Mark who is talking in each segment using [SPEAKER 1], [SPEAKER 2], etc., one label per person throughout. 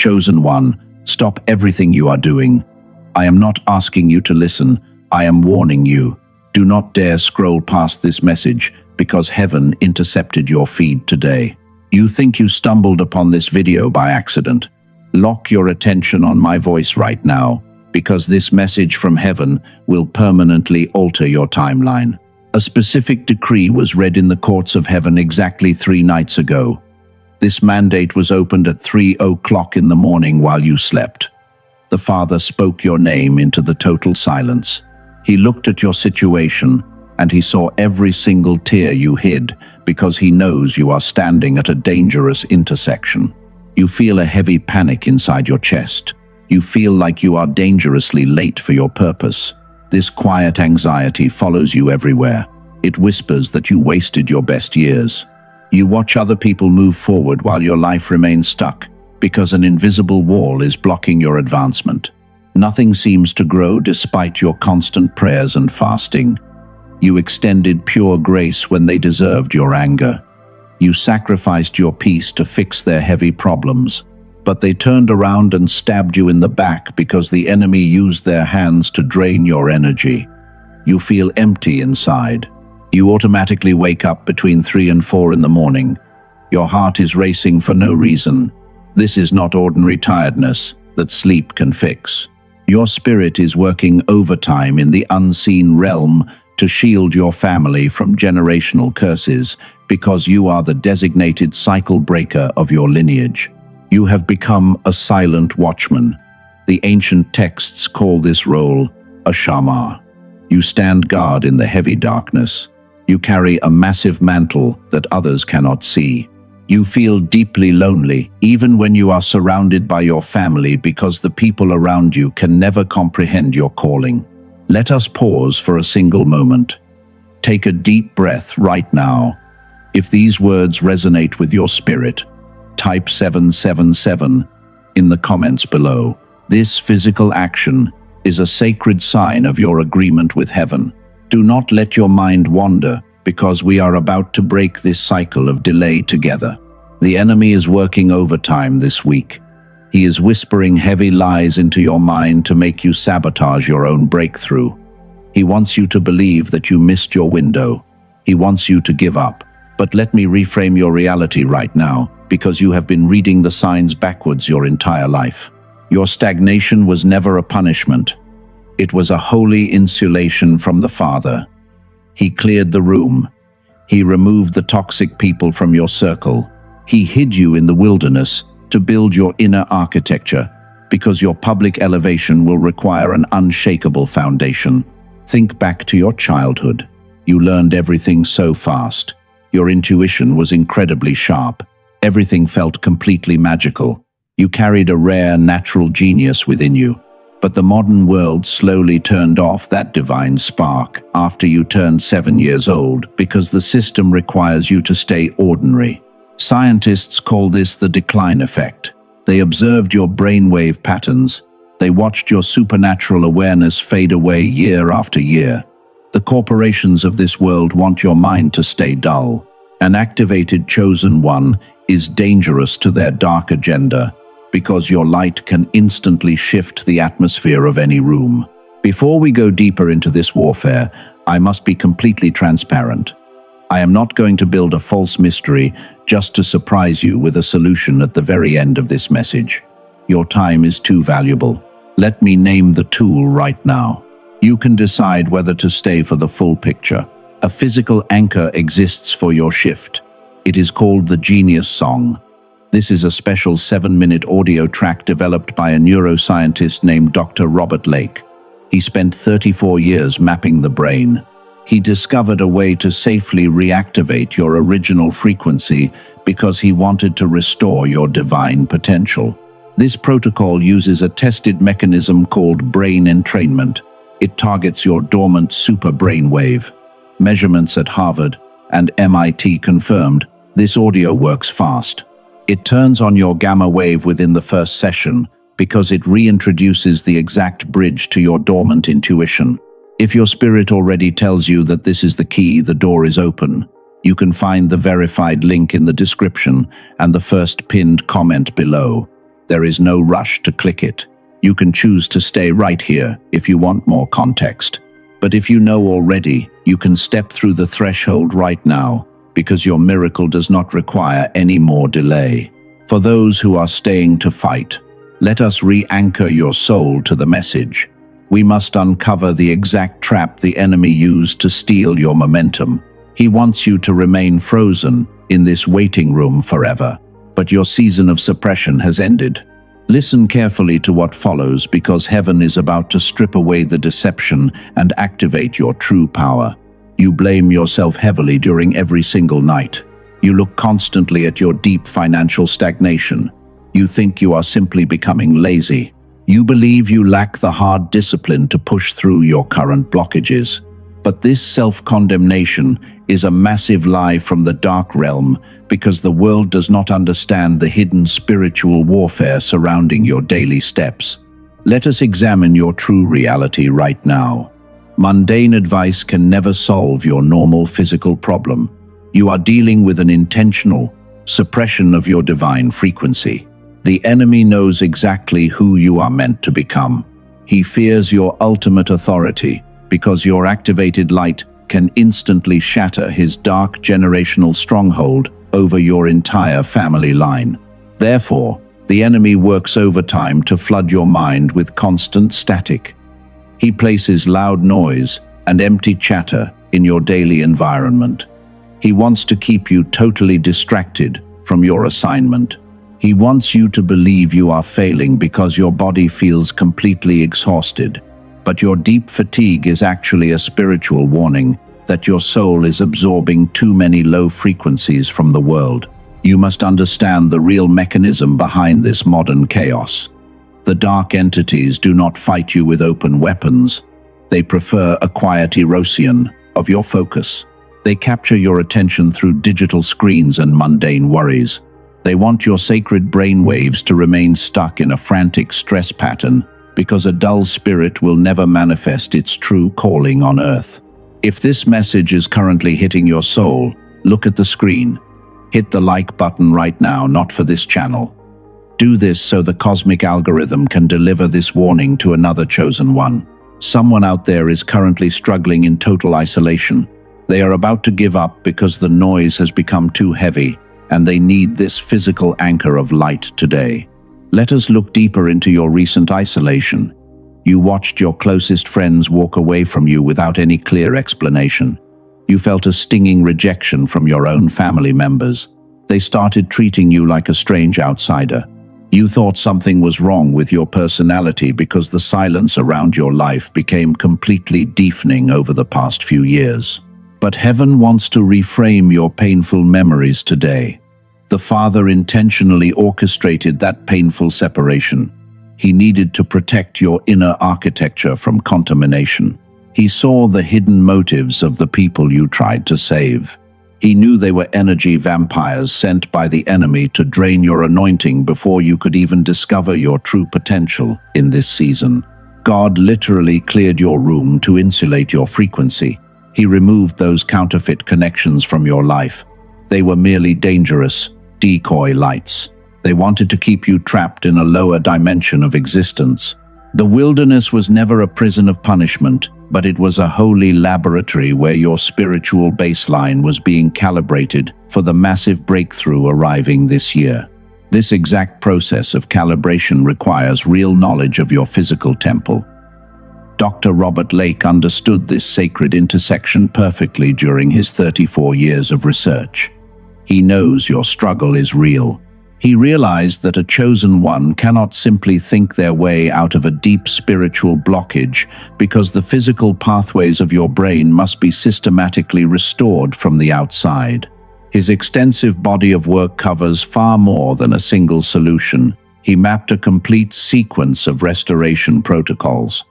[SPEAKER 1] Chosen one, stop everything you are doing. I am not asking you to listen, I am warning you. Do not dare scroll past this message because heaven intercepted your feed today. You think you stumbled upon this video by accident. Lock your attention on my voice right now, because this message from heaven will permanently alter your timeline. A specific decree was read in the courts of heaven exactly 3 nights ago. This mandate was opened at 3 o'clock in the morning while you slept. The Father spoke your name into the total silence. He looked at your situation, and he saw every single tear you hid, because he knows you are standing at a dangerous intersection. You feel a heavy panic inside your chest. You feel like you are dangerously late for your purpose. This quiet anxiety follows you everywhere. It whispers that you wasted your best years. You watch other people move forward while your life remains stuck, because an invisible wall is blocking your advancement. Nothing seems to grow despite your constant prayers and fasting. You extended pure grace when they deserved your anger. You sacrificed your peace to fix their heavy problems, but they turned around and stabbed you in the back because the enemy used their hands to drain your energy. You feel empty inside. You automatically wake up between 3 and 4 in the morning. Your heart is racing for no reason. This is not ordinary tiredness that sleep can fix. Your spirit is working overtime in the unseen realm to shield your family from generational curses, because you are the designated cycle breaker of your lineage. You have become a silent watchman. The ancient texts call this role a shaman. You stand guard in the heavy darkness. You carry a massive mantle that others cannot see. You feel deeply lonely, even when you are surrounded by your family, because the people around you can never comprehend your calling. Let us pause for a single moment. Take a deep breath right now. If these words resonate with your spirit, type 777 in the comments below. This physical action is a sacred sign of your agreement with heaven. Do not let your mind wander, because we are about to break this cycle of delay together. The enemy is working overtime this week. He is whispering heavy lies into your mind to make you sabotage your own breakthrough. He wants you to believe that you missed your window. He wants you to give up. But let me reframe your reality right now, because you have been reading the signs backwards your entire life. Your stagnation was never a punishment. It was a holy insulation from the Father. He cleared the room. He removed the toxic people from your circle. He hid you in the wilderness to build your inner architecture, because your public elevation will require an unshakable foundation. Think back to your childhood. You learned everything so fast. Your intuition was incredibly sharp. Everything felt completely magical. You carried a rare natural genius within you. But the modern world slowly turned off that divine spark after you turned 7 years old, because the system requires you to stay ordinary. Scientists call this the decline effect. They observed your brainwave patterns. They watched your supernatural awareness fade away year after year. The corporations of this world want your mind to stay dull. An activated chosen one is dangerous to their dark agenda, because your light can instantly shift the atmosphere of any room. Before we go deeper into this warfare, I must be completely transparent. I am not going to build a false mystery just to surprise you with a solution at the very end of this message. Your time is too valuable. Let me name the tool right now. You can decide whether to stay for the full picture. A physical anchor exists for your shift. It is called the Genius Song. This is a special 7-minute audio track developed by a neuroscientist named Dr. Robert Lake. He spent 34 years mapping the brain. He discovered a way to safely reactivate your original frequency because he wanted to restore your divine potential. This protocol uses a tested mechanism called brain entrainment. It targets your dormant super brainwave. Measurements at Harvard and MIT confirmed this audio works fast. It turns on your gamma wave within the first session because it reintroduces the exact bridge to your dormant intuition. If your spirit already tells you that this is the key, the door is open. You can find the verified link in the description and the first pinned comment below. There is no rush to click it. You can choose to stay right here if you want more context. But if you know already, you can step through the threshold right now, because your miracle does not require any more delay. For those who are staying to fight, let us re-anchor your soul to the message. We must uncover the exact trap the enemy used to steal your momentum. He wants you to remain frozen in this waiting room forever. But your season of suppression has ended. Listen carefully to what follows, because heaven is about to strip away the deception and activate your true power. You blame yourself heavily during every single night. You look constantly at your deep financial stagnation. You think you are simply becoming lazy. You believe you lack the hard discipline to push through your current blockages. But this self-condemnation is a massive lie from the dark realm, because the world does not understand the hidden spiritual warfare surrounding your daily steps. Let us examine your true reality right now. Mundane advice can never solve your normal physical problem. You are dealing with an intentional suppression of your divine frequency. The enemy knows exactly who you are meant to become. He fears your ultimate authority, because your activated light can instantly shatter his dark generational stronghold over your entire family line. Therefore, the enemy works overtime to flood your mind with constant static. He places loud noise and empty chatter in your daily environment. He wants to keep you totally distracted from your assignment. He wants you to believe you are failing because your body feels completely exhausted. But your deep fatigue is actually a spiritual warning that your soul is absorbing too many low frequencies from the world. You must understand the real mechanism behind this modern chaos. The dark entities do not fight you with open weapons. They prefer a quiet erosion of your focus. They capture your attention through digital screens and mundane worries. They want your sacred brainwaves to remain stuck in a frantic stress pattern, because a dull spirit will never manifest its true calling on earth. If this message is currently hitting your soul, look at the screen. Hit the like button right now, not for this channel. Do this so the cosmic algorithm can deliver this warning to another chosen one. Someone out there is currently struggling in total isolation. They are about to give up because the noise has become too heavy, and they need this physical anchor of light today. Let us look deeper into your recent isolation. You watched your closest friends walk away from you without any clear explanation. You felt a stinging rejection from your own family members. They started treating you like a strange outsider. You thought something was wrong with your personality because the silence around your life became completely deafening over the past few years. But heaven wants to reframe your painful memories today. The Father intentionally orchestrated that painful separation. He needed to protect your inner architecture from contamination. He saw the hidden motives of the people you tried to save. He knew they were energy vampires sent by the enemy to drain your anointing before you could even discover your true potential in this season. God literally cleared your room to insulate your frequency. He removed those counterfeit connections from your life. They were merely dangerous decoy lights. They wanted to keep you trapped in a lower dimension of existence. The wilderness was never a prison of punishment, but it was a holy laboratory where your spiritual baseline was being calibrated for the massive breakthrough arriving this year. This exact process of calibration requires real knowledge of your physical temple. Dr. Robert Lake understood this sacred intersection perfectly during his 34 years of research. He knows your struggle is real. He realized that a chosen one cannot simply think their way out of a deep spiritual blockage, because the physical pathways of your brain must be systematically restored from the outside. His extensive body of work covers far more than a single solution. He mapped a complete sequence of restoration protocols.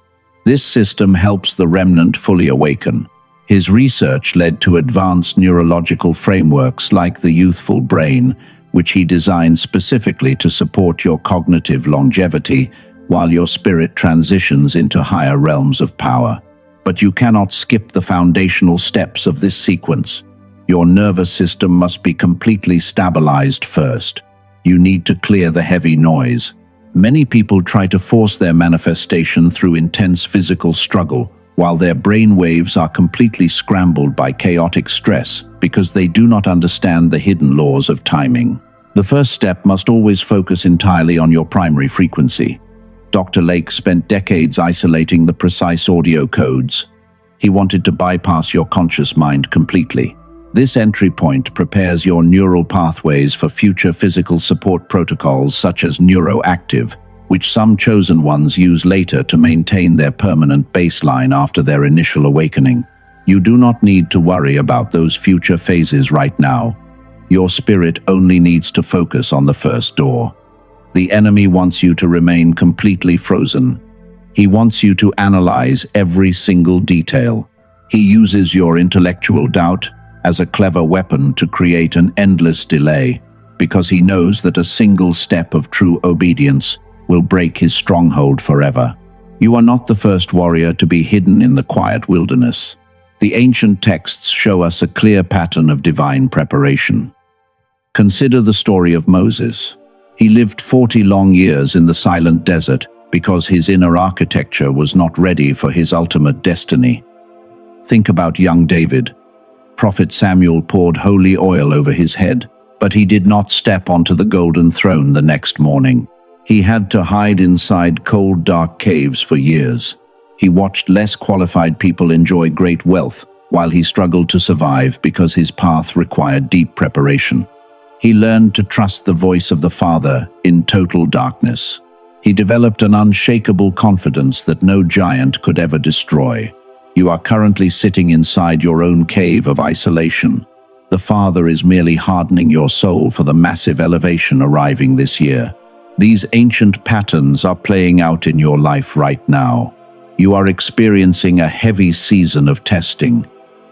[SPEAKER 1] This system helps the remnant fully awaken. His research led to advanced neurological frameworks like the youthful brain, which he designed specifically to support your cognitive longevity while your spirit transitions into higher realms of power. But you cannot skip the foundational steps of this sequence. Your nervous system must be completely stabilized first. You need to clear the heavy noise. Many people try to force their manifestation through intense physical struggle, while their brain waves are completely scrambled by chaotic stress because they do not understand the hidden laws of timing. The first step must always focus entirely on your primary frequency. Dr. Lake spent decades isolating the precise audio codes. He wanted to bypass your conscious mind completely. This entry point prepares your neural pathways for future physical support protocols such as neuroactive, which some chosen ones use later to maintain their permanent baseline after their initial awakening. You do not need to worry about those future phases right now. Your spirit only needs to focus on the first door. The enemy wants you to remain completely frozen. He wants you to analyze every single detail. He uses your intellectual doubt as a clever weapon to create an endless delay, because he knows that a single step of true obedience will break his stronghold forever. You are not the first warrior to be hidden in the quiet wilderness. The ancient texts show us a clear pattern of divine preparation. Consider the story of Moses. He lived 40 long years in the silent desert because his inner architecture was not ready for his ultimate destiny. Think about young David. Prophet Samuel poured holy oil over his head, but he did not step onto the golden throne the next morning. He had to hide inside cold, dark caves for years. He watched less qualified people enjoy great wealth, while he struggled to survive because his path required deep preparation. He learned to trust the voice of the Father in total darkness. He developed an unshakable confidence that no giant could ever destroy. You are currently sitting inside your own cave of isolation. The Father is merely hardening your soul for the massive elevation arriving this year. These ancient patterns are playing out in your life right now. You are experiencing a heavy season of testing,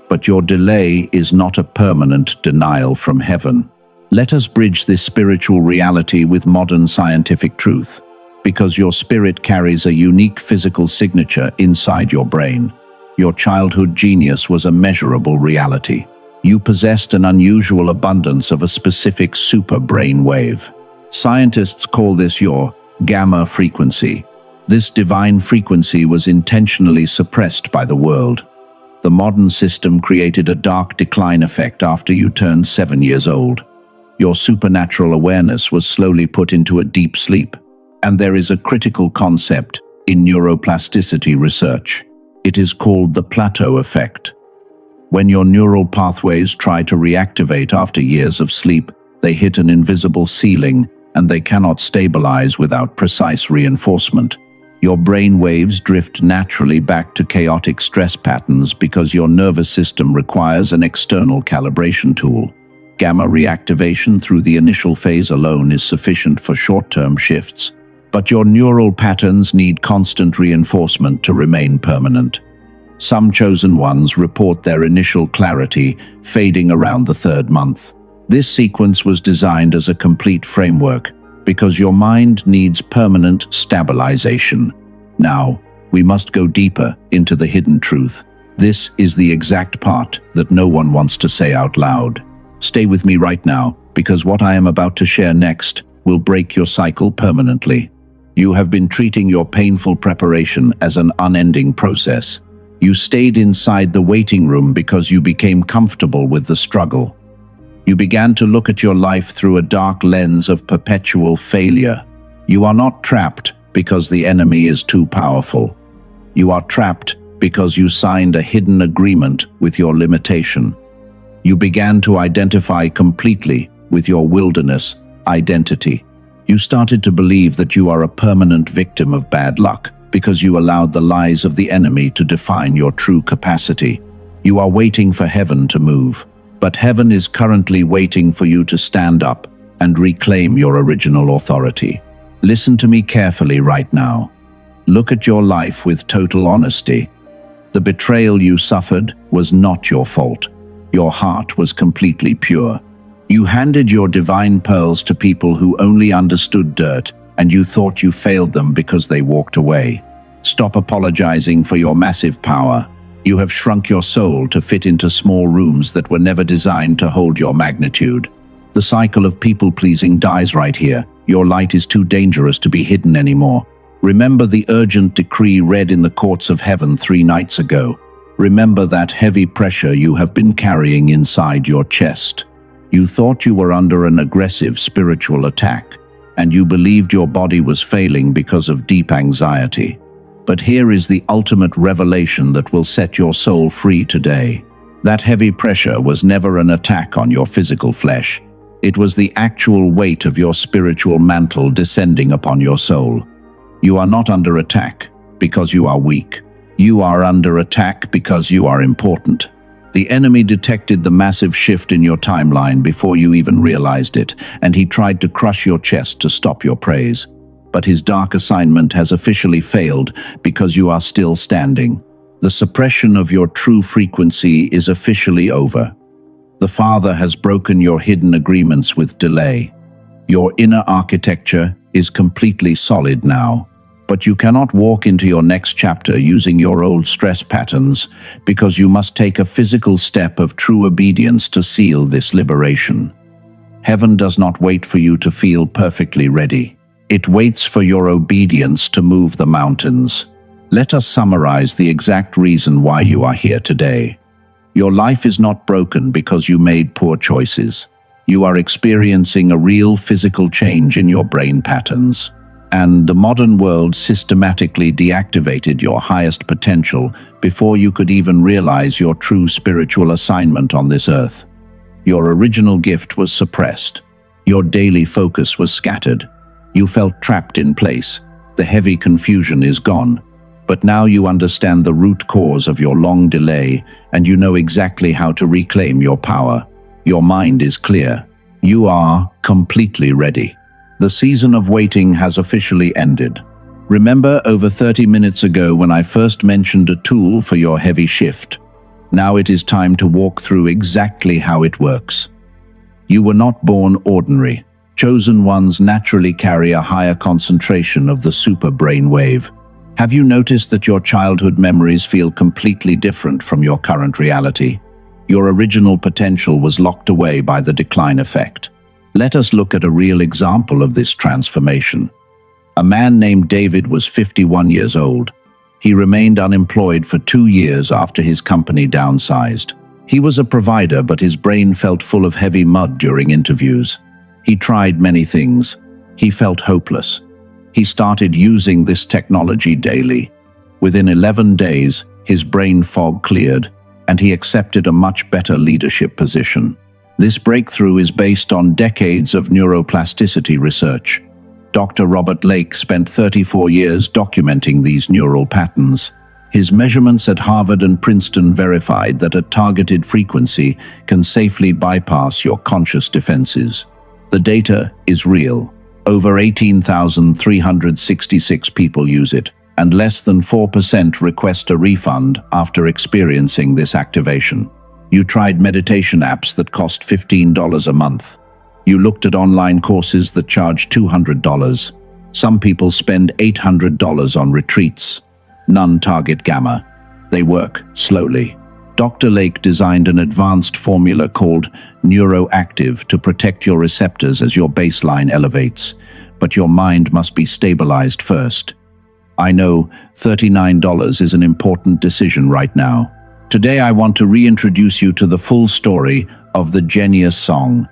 [SPEAKER 1] but your delay is not a permanent denial from heaven. Let us bridge this spiritual reality with modern scientific truth, because your spirit carries a unique physical signature inside your brain. Your childhood genius was a measurable reality. You possessed an unusual abundance of a specific super brain wave. Scientists call this your gamma frequency. This divine frequency was intentionally suppressed by the world. The modern system created a dark decline effect after you turned 7 years old. Your supernatural awareness was slowly put into a deep sleep. And there is a critical concept in neuroplasticity research. It is called the plateau effect. When your neural pathways try to reactivate after years of sleep, they hit an invisible ceiling and they cannot stabilize without precise reinforcement. Your brain waves drift naturally back to chaotic stress patterns because your nervous system requires an external calibration tool. Gamma reactivation through the initial phase alone is sufficient for short-term shifts, but your neural patterns need constant reinforcement to remain permanent. Some chosen ones report their initial clarity fading around the 3rd month. This sequence was designed as a complete framework because your mind needs permanent stabilization. Now, we must go deeper into the hidden truth. This is the exact part that no one wants to say out loud. Stay with me right now, because what I am about to share next will break your cycle permanently. You have been treating your painful preparation as an unending process. You stayed inside the waiting room because you became comfortable with the struggle. You began to look at your life through a dark lens of perpetual failure. You are not trapped because the enemy is too powerful. You are trapped because you signed a hidden agreement with your limitation. You began to identify completely with your wilderness identity. You started to believe that you are a permanent victim of bad luck because you allowed the lies of the enemy to define your true capacity. You are waiting for heaven to move, but heaven is currently waiting for you to stand up and reclaim your original authority. Listen to me carefully right now. Look at your life with total honesty. The betrayal you suffered was not your fault. Your heart was completely pure. You handed your divine pearls to people who only understood dirt, and you thought you failed them because they walked away. Stop apologizing for your massive power. You have shrunk your soul to fit into small rooms that were never designed to hold your magnitude. The cycle of people-pleasing dies right here, Your light is too dangerous to be hidden anymore. Remember the urgent decree read in the courts of heaven 3 nights ago. Remember that heavy pressure you have been carrying inside your chest. You thought you were under an aggressive spiritual attack, and you believed your body was failing because of deep anxiety. But here is the ultimate revelation that will set your soul free today. That heavy pressure was never an attack on your physical flesh. It was the actual weight of your spiritual mantle descending upon your soul. You are not under attack because you are weak. You are under attack because you are important. The enemy detected the massive shift in your timeline before you even realized it, and he tried to crush your chest to stop your praise. But his dark assignment has officially failed because you are still standing. The suppression of your true frequency is officially over. The Father has broken your hidden agreements with delay. Your inner architecture is completely solid now. But you cannot walk into your next chapter using your old stress patterns because you must take a physical step of true obedience to seal this liberation. Heaven does not wait for you to feel perfectly ready. It waits for your obedience to move the mountains. Let us summarize the exact reason why you are here today. Your life is not broken because you made poor choices. You are experiencing a real physical change in your brain patterns. And the modern world systematically deactivated your highest potential before you could even realize your true spiritual assignment on this earth. Your original gift was suppressed. Your daily focus was scattered. You felt trapped in place. The heavy confusion is gone. But now you understand the root cause of your long delay, and you know exactly how to reclaim your power. Your mind is clear. You are completely ready. The season of waiting has officially ended. Remember over 30 minutes ago when I first mentioned a tool for your heavy shift? Now it is time to walk through exactly how it works. You were not born ordinary. Chosen ones naturally carry a higher concentration of the super brainwave. Have you noticed that your childhood memories feel completely different from your current reality? Your original potential was locked away by the decline effect. Let us look at a real example of this transformation. A man named David was 51 years old. He remained unemployed for 2 years after his company downsized. He was a provider, but his brain felt full of heavy mud during interviews. He tried many things. He felt hopeless. He started using this technology daily. Within 11 days, his brain fog cleared, and he accepted a much better leadership position. This breakthrough is based on decades of neuroplasticity research. Dr. Robert Lake spent 34 years documenting these neural patterns. His measurements at Harvard and Princeton verified that a targeted frequency can safely bypass your conscious defenses. The data is real. Over 18,366 people use it, and less than 4% request a refund after experiencing this activation. You tried meditation apps that cost $15 a month. You looked at online courses that charge $200. Some people spend $800 on retreats. None target gamma. They work slowly. Dr. Lake designed an advanced formula called Neuroactive to protect your receptors as your baseline elevates. But your mind must be stabilized first. I know $39 is an important decision right now. Today I want to reintroduce you to the full story of the Genius song.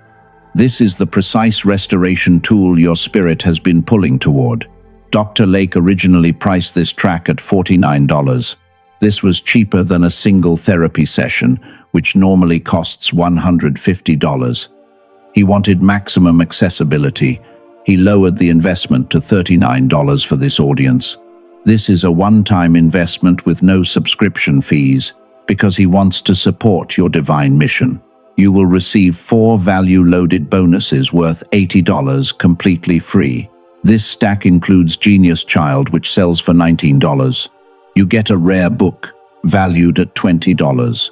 [SPEAKER 1] This is the precise restoration tool your spirit has been pulling toward. Dr. Lake originally priced this track at $49. This was cheaper than a single therapy session, which normally costs $150. He wanted maximum accessibility. He lowered the investment to $39 for this audience. This is a one-time investment with no subscription fees, because he wants to support your divine mission. You will receive 4 value-loaded bonuses worth $80 completely free. This stack includes Genius Child, which sells for $19. You get a rare book, valued at $20.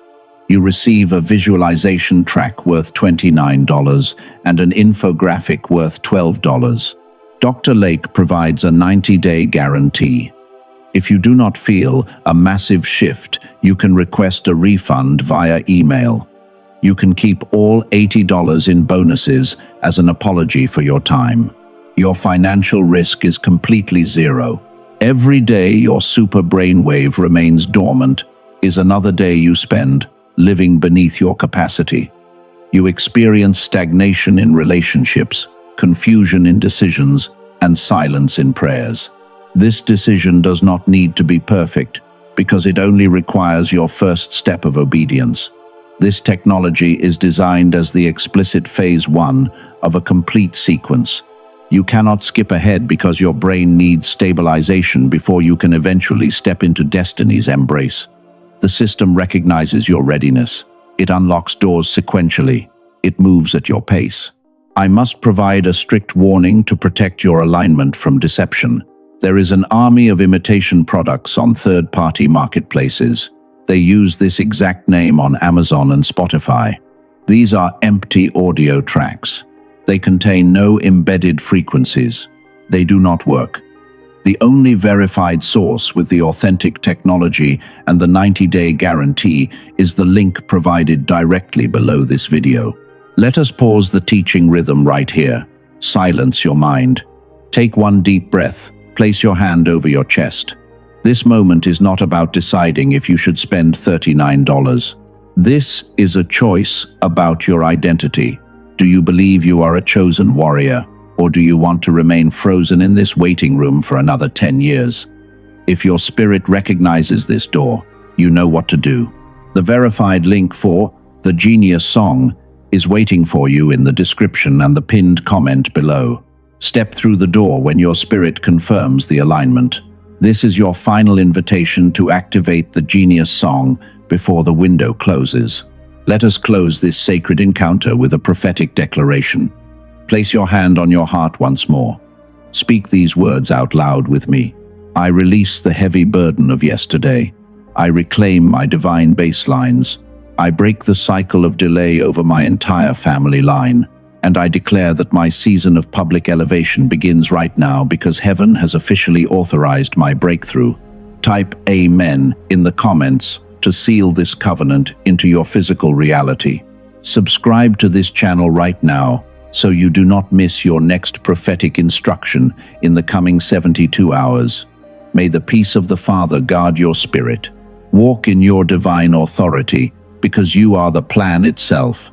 [SPEAKER 1] You receive a visualization track worth $29 and an infographic worth $12. Dr. Lake provides a 90-day guarantee. If you do not feel a massive shift, you can request a refund via email. You can keep all $80 in bonuses as an apology for your time. your financial risk is completely zero. Every day your super brainwave remains dormant is another day you spend living beneath your capacity. You experience stagnation in relationships, confusion in decisions, and silence in prayers. This decision does not need to be perfect because it only requires your first step of obedience. This technology is designed as the explicit phase 1 of a complete sequence. You cannot skip ahead because your brain needs stabilization before you can eventually step into destiny's embrace. The system recognizes your readiness. It unlocks doors sequentially. It moves at your pace. I must provide a strict warning to protect your alignment from deception. There is an army of imitation products on third-party marketplaces. They use this exact name on Amazon and Spotify. These are empty audio tracks. They contain no embedded frequencies. They do not work. The only verified source with the authentic technology and the 90-day guarantee is the link provided directly below this video. Let us pause the teaching rhythm right here. Silence your mind. Take one deep breath. Place your hand over your chest. This moment is not about deciding if you should spend $39. This is a choice about your identity. Do you believe you are a chosen warrior, or do you want to remain frozen in this waiting room for another 10 years? If your spirit recognizes this door, you know what to do. The verified link for The Genius Song is waiting for you in the description and the pinned comment below. Step through the door when your spirit confirms the alignment. This is your final invitation to activate the Genius Song before the window closes. Let us close this sacred encounter with a prophetic declaration. Place your hand on your heart once more. Speak these words out loud with me. I release the heavy burden of yesterday. I reclaim my divine baselines. I break the cycle of delay over my entire family line. And I declare that my season of public elevation begins right now because heaven has officially authorized my breakthrough. Type Amen in the comments to seal this covenant into your physical reality. Subscribe to this channel right now so you do not miss your next prophetic instruction in the coming 72 hours. May the peace of the Father guard your spirit. Walk in your divine authority because you are the plan itself.